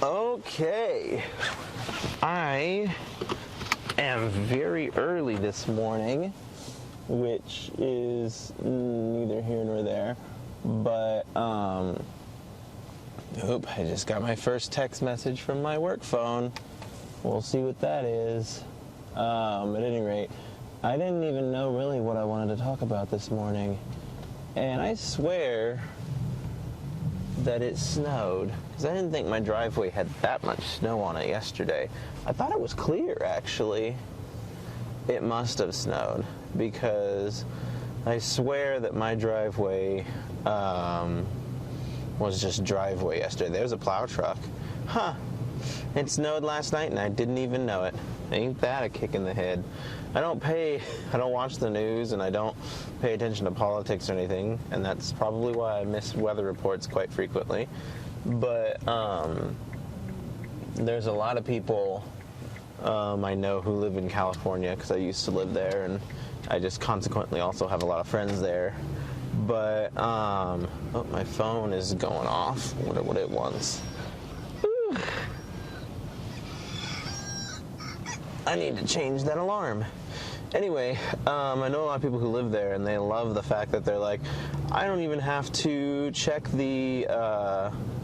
Okay, I am very early this morning, which is neither here nor there, but, I just got my first text message from my work phone. We'll see what that is. At any rate, I didn't even know really what I wanted to talk about this morning, and I swear that it snowed, because I didn't think my driveway had that much snow on it yesterday. I thought it was clear, actually. It must have snowed, because I swear that my driveway was just driveway yesterday. There was a plow truck. Huh. It snowed last night and I didn't even know it. Ain't that a kick in the head? I don't watch the news, and I don't pay attention to politics or anything, and that's probably why I miss weather reports quite frequently. But there's a lot of people I know who live in California, because I used to live there, and I just consequently also have a lot of friends there. But, oh, my phone is going off. I wonder what it wants. Whew. I need to change that alarm. Anyway, I know a lot of people who live there, and they love the fact that they're like, I don't even have to check the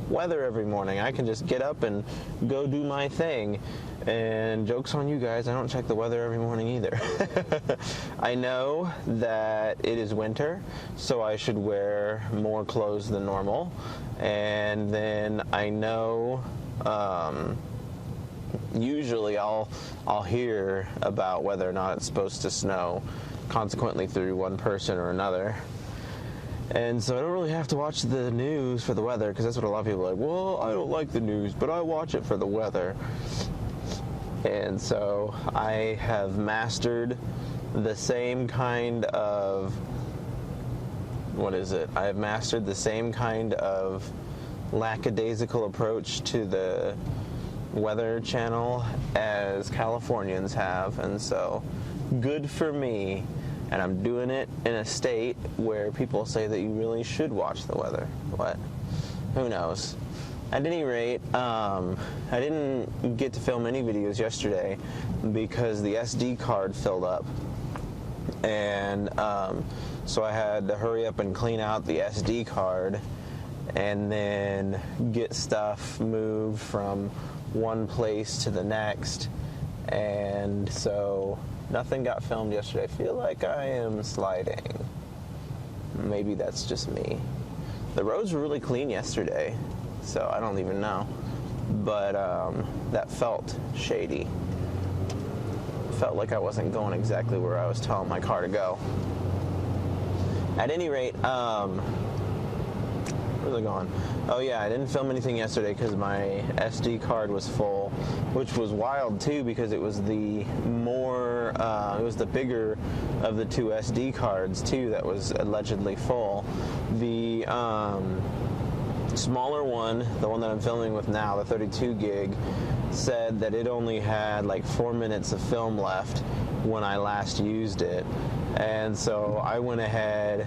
weather every morning. I can just get up and go do my thing. And joke's on you guys, I don't check the weather every morning either. I know that it is winter, so I should wear more clothes than normal. And then I know usually I'll hear about whether or not it's supposed to snow, consequently through one person or another. And so I don't really have to watch the news for the weather, because that's what a lot of people are like, well, I don't like the news, but I watch it for the weather. And so I have mastered the same kind of, I have mastered the same kind of lackadaisical approach to the Weather Channel as Californians have, and so good for me. And I'm doing it in a state where people say that you really should watch the weather. What? Who knows? At any rate, I didn't get to film any videos yesterday because the SD card filled up. And so I had to hurry up and clean out the SD card and then get stuff moved from one place to the next. And so nothing got filmed yesterday. I feel like I am sliding. Maybe that's just me. The roads were really clean yesterday, so I don't even know. But that felt shady. Felt like I wasn't going exactly where I was telling my car to go. At any rate, where's it going? Oh yeah, I didn't film anything yesterday because my SD card was full, which was wild too, because it was the bigger of the two SD cards too that was allegedly full. The smaller one, the one that I'm filming with now, the 32 gig, said that it only had like 4 minutes of film left when I last used it. And so I went ahead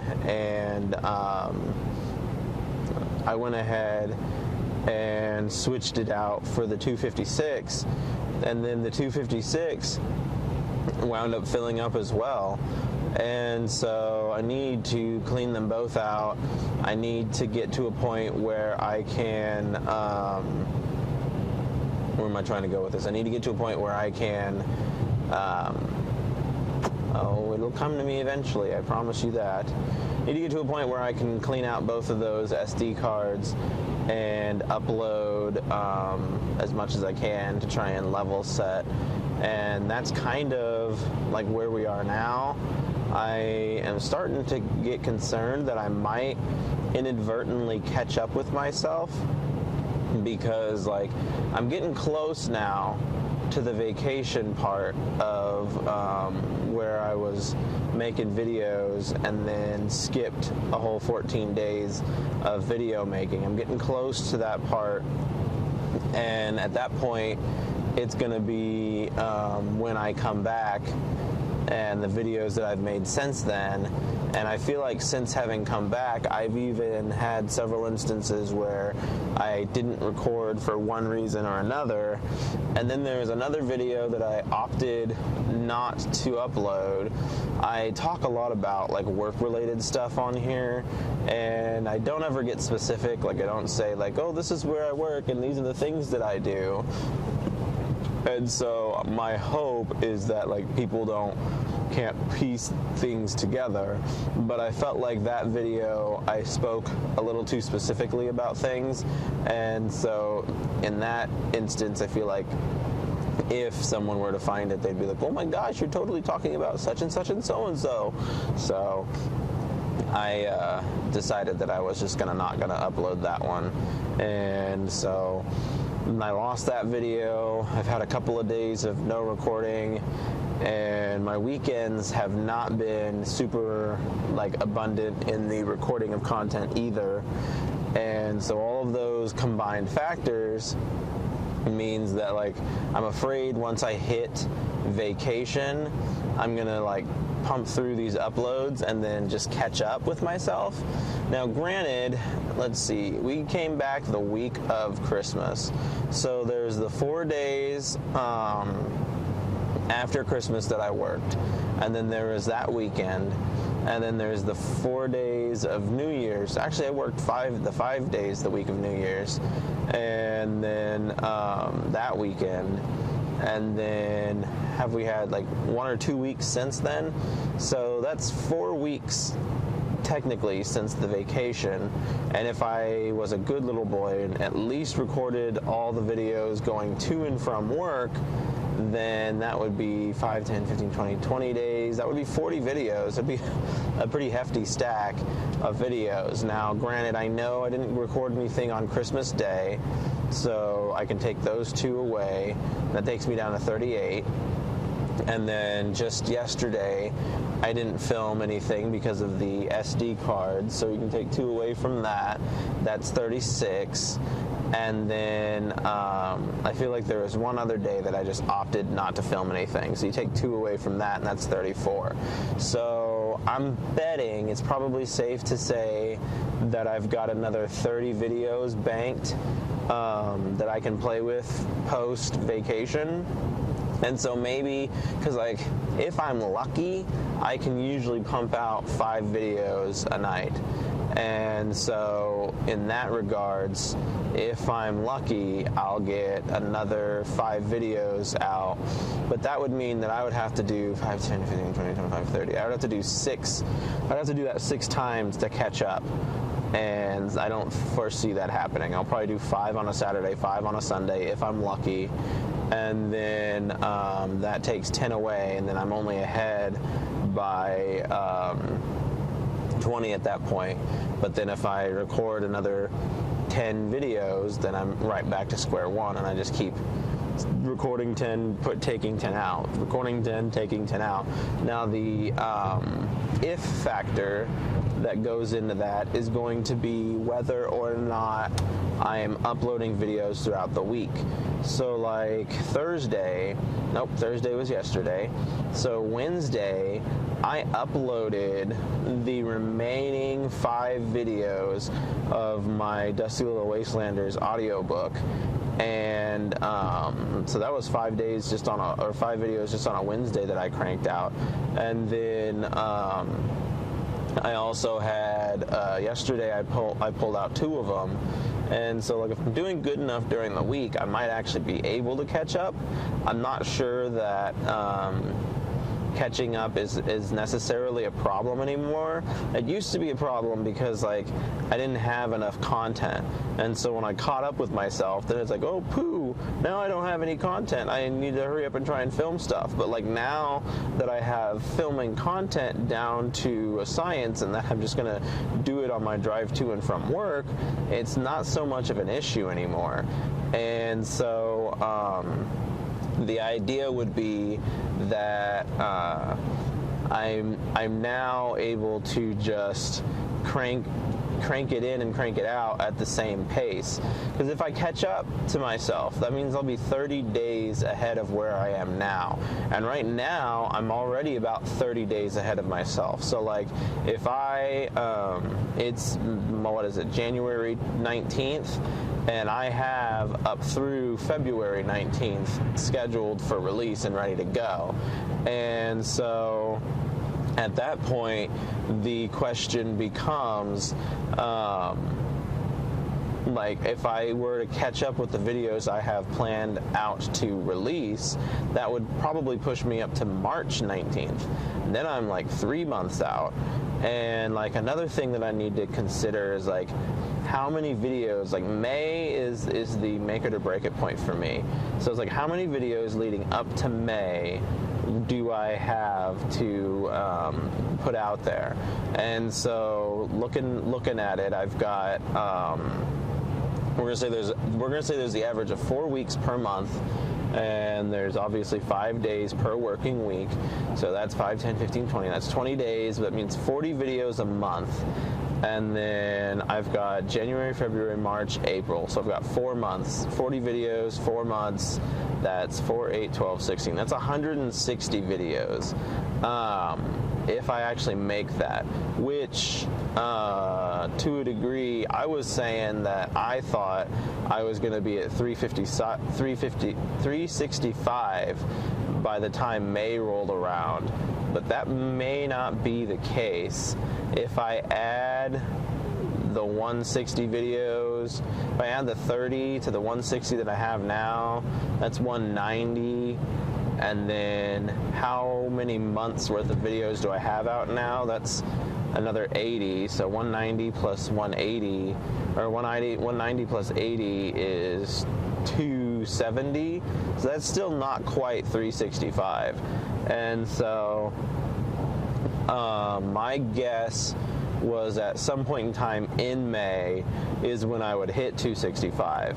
and switched it out for the 256, and then the 256 wound up filling up as well. And so I need to clean them both out. I need to get to a point where I can, where am I trying to go with this? I need to get to a point where I can, it'll come to me eventually, I promise you that. I need to get to a point where I can clean out both of those SD cards and upload as much as I can to try and level set. And that's kind of like where we are now. I am starting to get concerned that I might inadvertently catch up with myself, because like I'm getting close now to the vacation part of where I was making videos and then skipped a whole 14 days of video making. I'm getting close to that part, and at that point it's going to be when I come back and the videos that I've made since then. And I feel like since having come back, I've even had several instances where I didn't record for one reason or another. And then there's another video that I opted not to upload. I talk a lot about like work-related stuff on here, and I don't ever get specific. Like I don't say like, oh, this is where I work and these are the things that I do. And so my hope is that like people can't piece things together, but I felt like that video I spoke a little too specifically about things, and so in that instance I feel like if someone were to find it, they'd be like, oh my gosh, you're totally talking about such and such and so and so. So I decided that I was just not gonna upload that one, and so I lost that video. I've had a couple of days of no recording, and my weekends have not been super like abundant in the recording of content either. And so all of those combined factors means that like I'm afraid once I hit vacation, I'm gonna like pump through these uploads and then just catch up with myself. Now granted, let's see, we came back the week of Christmas, so there's the 4 days after Christmas that I worked, and then there was that weekend, and then there's the 4 days of New Year's. Actually, I worked the 5 days the week of New Year's, and then that weekend, and then have we had like 1 or 2 weeks since then? So that's 4 weeks technically since the vacation. And if I was a good little boy and at least recorded all the videos going to and from work, then that would be 5, 10, 15, 20 days. That would be 40 videos. It'd be a pretty hefty stack of videos. Now, granted, I know I didn't record anything on Christmas Day, so I can take those 2 away. That takes me down to 38. And then just yesterday, I didn't film anything because of the SD card, so you can take 2 away from that. That's 36. And then I feel like there was one other day that I just opted not to film anything. So you take 2 away from that, and that's 34. So I'm betting it's probably safe to say that I've got another 30 videos banked that I can play with post-vacation. And so maybe, because like, if I'm lucky, I can usually pump out 5 videos a night. And so in that regards, if I'm lucky, I'll get another 5 videos out. But that would mean that I would have to do 5, 10, 15, 20, 25, 30. I would have to do 6. I'd have to do that 6 times to catch up. And I don't foresee that happening. I'll probably do 5 on a Saturday, 5 on a Sunday if I'm lucky. And then that takes 10 away, and then I'm only ahead by 20 at that point. But then if I record another 10 videos, then I'm right back to square one, and I just keep recording 10, taking 10 out, recording 10, taking 10 out. Now the if factor that goes into that is going to be whether or not I am uploading videos throughout the week. So like Thursday was yesterday. So Wednesday, I uploaded the remaining 5 videos of my Dusty Little Wastelanders audiobook. And so that was 5 days just on 5 videos just on a Wednesday that I cranked out. And then I also had yesterday I pulled out 2 of them. And so like if I'm doing good enough during the week, I might actually be able to catch up. I'm not sure that catching up is necessarily a problem anymore. It used to be a problem because like I didn't have enough content, and so when I caught up with myself, then it's like, oh poo, now I don't have any content, I need to hurry up and try and film stuff. But like now that I have filming content down to a science and that I'm just gonna do it on my drive to and from work, it's not so much of an issue anymore. And so the idea would be that I'm now able to just crank crank it in and crank it out at the same pace. Because if I catch up to myself, that means I'll be 30 days ahead of where I am now. And right now, I'm already about 30 days ahead of myself. So like, if it's, what is it, January 19th, and I have up through February 19th scheduled for release and ready to go. And so at that point, the question becomes, like, if I were to catch up with the videos I have planned out to release, that would probably push me up to March 19th. And then I'm like 3 months out. And like another thing that I need to consider is like how many videos, like May is the make it or break it point for me. So it's like how many videos leading up to May do I have to put out there? And so looking at it, I've got we're gonna say there's the average of 4 weeks per month, and there's obviously 5 days per working week. So that's 5, 10, 15, 20. That's 20 days. That means 40 videos a month. And then I've got January, February, March, April. So I've got 4 months, 40 videos, 4 months. That's 4, 8, 12, 16. That's 160 videos. If I actually make that, which to a degree, I was saying that I thought I was going to be at 365 by the time May rolled around, but that may not be the case. If I add the 160 videos, if I add the 30 to the 160 that I have now, that's 190. And then how many months worth of videos do I have out now? That's another 80. So 190 plus 180, or 190 plus 80 is 270. So that's still not quite 365. And so my guess was at some point in time in May is when I would hit 265.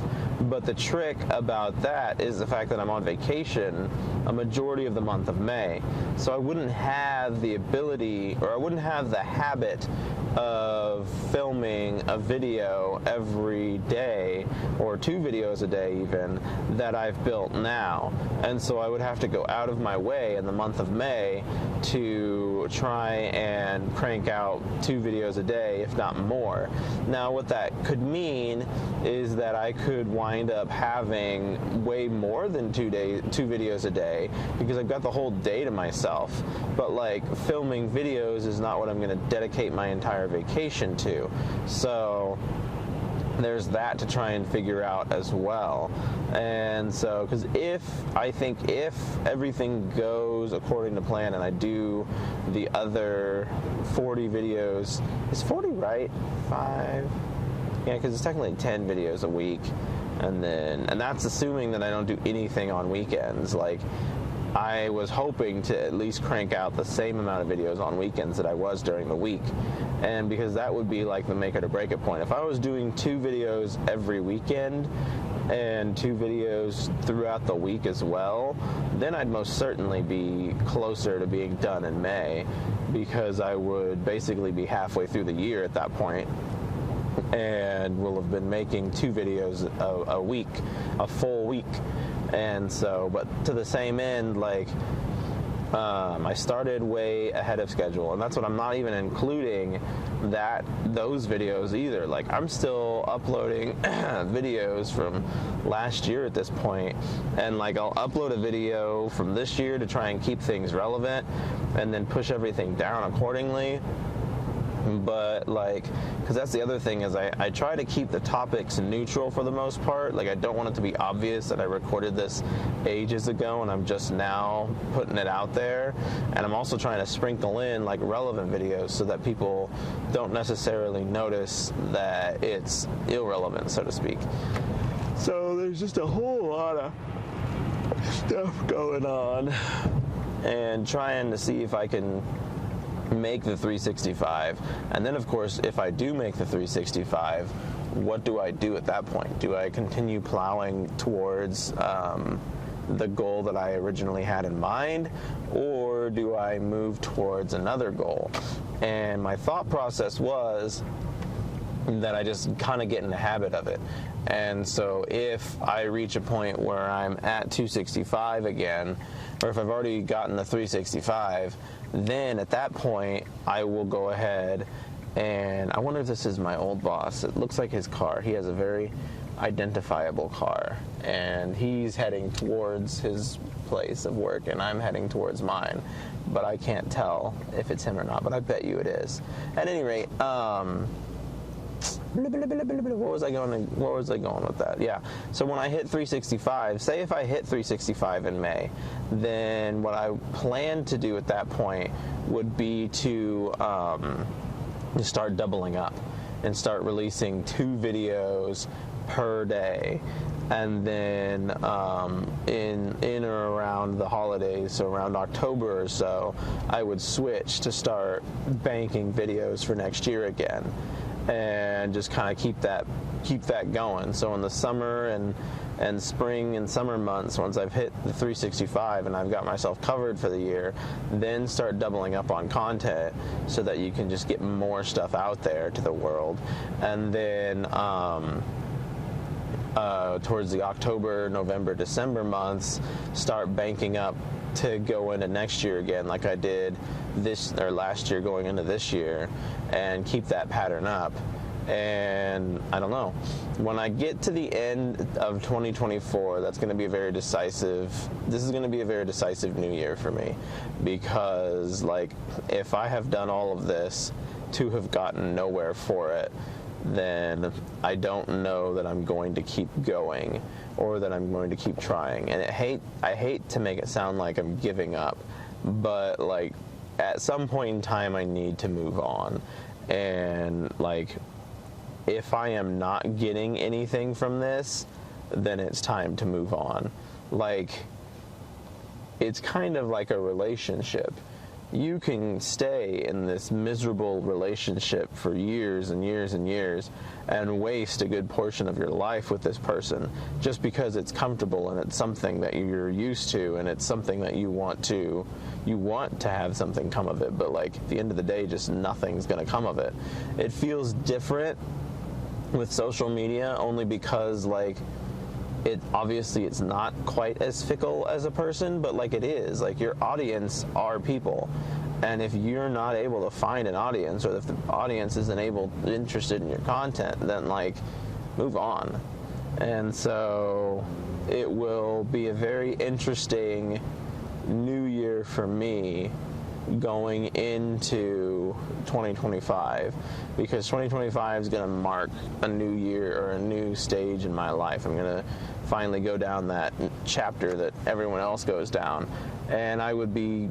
But the trick about that is the fact that I'm on vacation a majority of the month of May. So I wouldn't have the ability, or I wouldn't have the habit of filming a video every day, or 2 videos a day even, that I've built now. And so I would have to go out of my way in the month of May to try and crank out 2 videos a day, if not more. Now what that could mean is that I could wind up having way more than 2 videos a day, because I've got the whole day to myself. But like, filming videos is not what I'm going to dedicate my entire vacation to. So there's that to try and figure out as well. And so, because if everything goes according to plan and I do the other 40 videos, is 40 right? 5? Yeah, because it's technically 10 videos a week. And that's assuming that I don't do anything on weekends. Like, I was hoping to at least crank out the same amount of videos on weekends that I was during the week. And because that would be like the make it or break it point. If I was doing 2 videos every weekend and 2 videos throughout the week as well, then I'd most certainly be closer to being done in May, because I would basically be halfway through the year at that point and will have been making 2 videos a week, a full week. And so, but to the same end, like, I started way ahead of schedule, and that's what I'm not even including those videos either. Like, I'm still uploading videos from last year at this point, and like, I'll upload a video from this year to try and keep things relevant and then push everything down accordingly. But like, because that's the other thing, is I try to keep the topics neutral for the most part. Like, I don't want it to be obvious that I recorded this ages ago and I'm just now putting it out there. And I'm also trying to sprinkle in like relevant videos so that people don't necessarily notice that it's irrelevant, so to speak. So there's just a whole lot of stuff going on, and trying to see if I can make the 365. And then of course, if I do make the 365, what do I do at that point? Do I continue plowing towards the goal that I originally had in mind, or do I move towards another goal? And my thought process was, that I just kind of get in the habit of it. And so if I reach a point where I'm at 265 again, or if I've already gotten the 365, then at that point I will go ahead and I wonder if this is my old boss. It looks like his car. He has a very identifiable car, and he's heading towards his place of work and I'm heading towards mine, but I can't tell if it's him or not, but I bet you it is. At any rate, where was I going with that? Yeah. So when I hit 365, say if I hit 365 in May, then what I plan to do at that point would be to start doubling up and start releasing 2 videos per day. And then in or around the holidays, so around October or so, I would switch to start banking videos for next year again, and just kind of keep that going. So in the summer and spring and summer months, once I've hit the 365 and I've got myself covered for the year, then start doubling up on content so that you can just get more stuff out there to the world. And then towards the October, November, December months, start banking up to go into next year again, like I did last year going into this year, and keep that pattern up. And I don't know, when I get to the end of 2024, this is going to be a very decisive new year for me, because like if I have done all of this to have gotten nowhere for it, then I don't know that I'm going to keep going or that I'm going to keep trying. And I hate to make it sound like I'm giving up, but like at some point in time I need to move on. And like if I am not getting anything from this, then it's time to move on. Like it's kind of like a relationship. You can stay in this miserable relationship for years and years and years and waste a good portion of your life with this person just because it's comfortable and it's something that you're used to and it's something that you want to have something come of it, but like at the end of the day, just nothing's going to come of it. It feels different with social media only because like it's not quite as fickle as a person, but like it is. Like your audience are people, and if you're not able to find an audience, or if the audience isn't interested in your content, then like move on. And so it will be a very interesting new year for me going into 2025, because 2025 is going to mark a new year or a new stage in my life. I'm going to finally go down that chapter that everyone else goes down, and I would be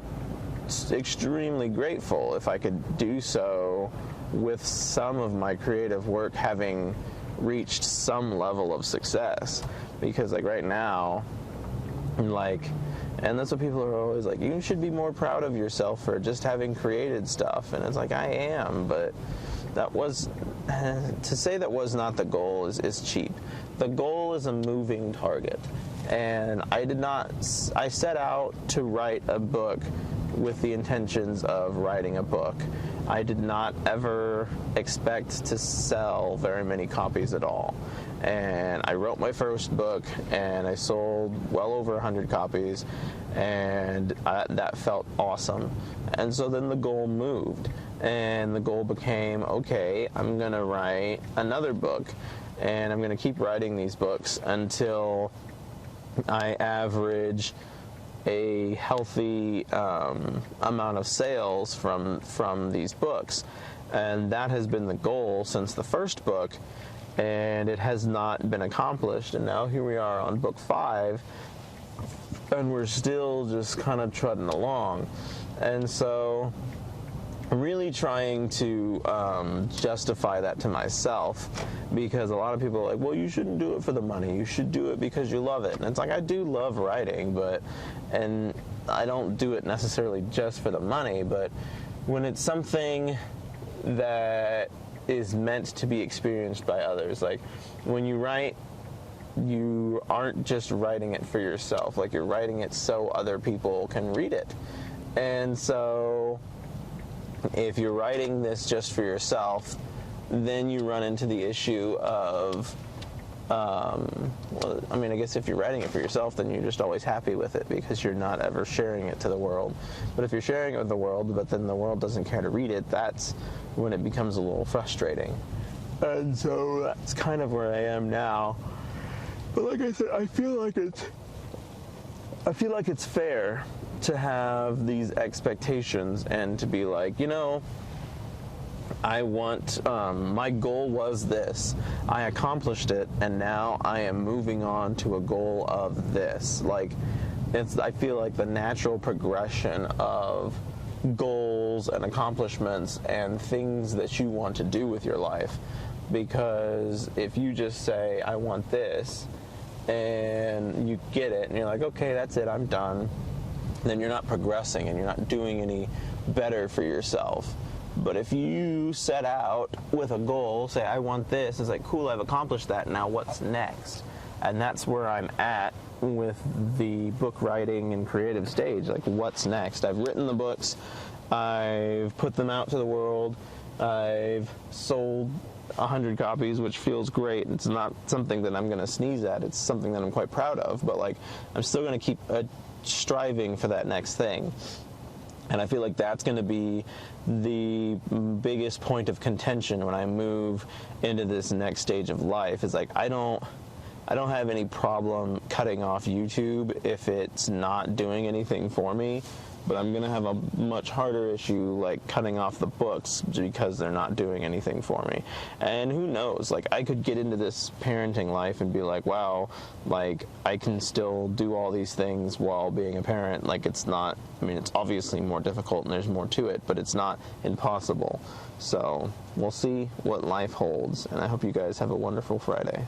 extremely grateful if I could do so with some of my creative work having reached some level of success. Because like right now, like, and that's what people are always like, you should be more proud of yourself for just having created stuff. And it's like, I am, but to say that was not the goal is cheap. The goal is a moving target. And I set out to write a book with the intentions of writing a book. I did not ever expect to sell very many copies at all. And I wrote my first book, and I sold well over 100 copies, and that felt awesome. And so then the goal moved, and the goal became, okay, I'm going to write another book, and I'm going to keep writing these books until I average a healthy amount of sales from these books. And that has been the goal since the first book, and it has not been accomplished. And now here we are on book 5, and we're still just kind of trudging along. And so I'm really trying to justify that to myself, because a lot of people are like, well, you shouldn't do it for the money, you should do it because you love it. And it's like, I do love writing, and I don't do it necessarily just for the money, but when it's something that is meant to be experienced by others, like when you write, you aren't just writing it for yourself, like you're writing it so other people can read it. And so if you're writing this just for yourself, then you run into the issue of, well, I mean, I guess if you're writing it for yourself, then you're just always happy with it because you're not ever sharing it to the world. But if you're sharing it with the world, but then the world doesn't care to read it, that's when it becomes a little frustrating. And so that's kind of where I am now. But like I said, I feel like it's fair to have these expectations and to be like, you know, I want, my goal was this, I accomplished it, and now I am moving on to a goal of this. Like, I feel like the natural progression of goals and accomplishments and things that you want to do with your life. Because if you just say, I want this, and you get it, and you're like, okay, that's it, I'm done, then you're not progressing and you're not doing any better for yourself. But if you set out with a goal, say, I want this, it's like, cool, I've accomplished that, now what's next? And that's where I'm at with the book writing and creative stage. Like, what's next? I've written the books, I've put them out to the world, I've sold 100 copies, which feels great. It's not something that I'm going to sneeze at. It's something that I'm quite proud of, but like, I'm still going to keep striving for that next thing. And I feel like that's going to be the biggest point of contention when I move into this next stage of life. Is like, I don't have any problem cutting off YouTube if it's not doing anything for me, but I'm going to have a much harder issue like cutting off the books because they're not doing anything for me. And who knows, like, I could get into this parenting life and be like, wow, like, I can still do all these things while being a parent. Like, it's not, I mean, it's obviously more difficult and there's more to it, but it's not impossible. So we'll see what life holds, and I hope you guys have a wonderful Friday.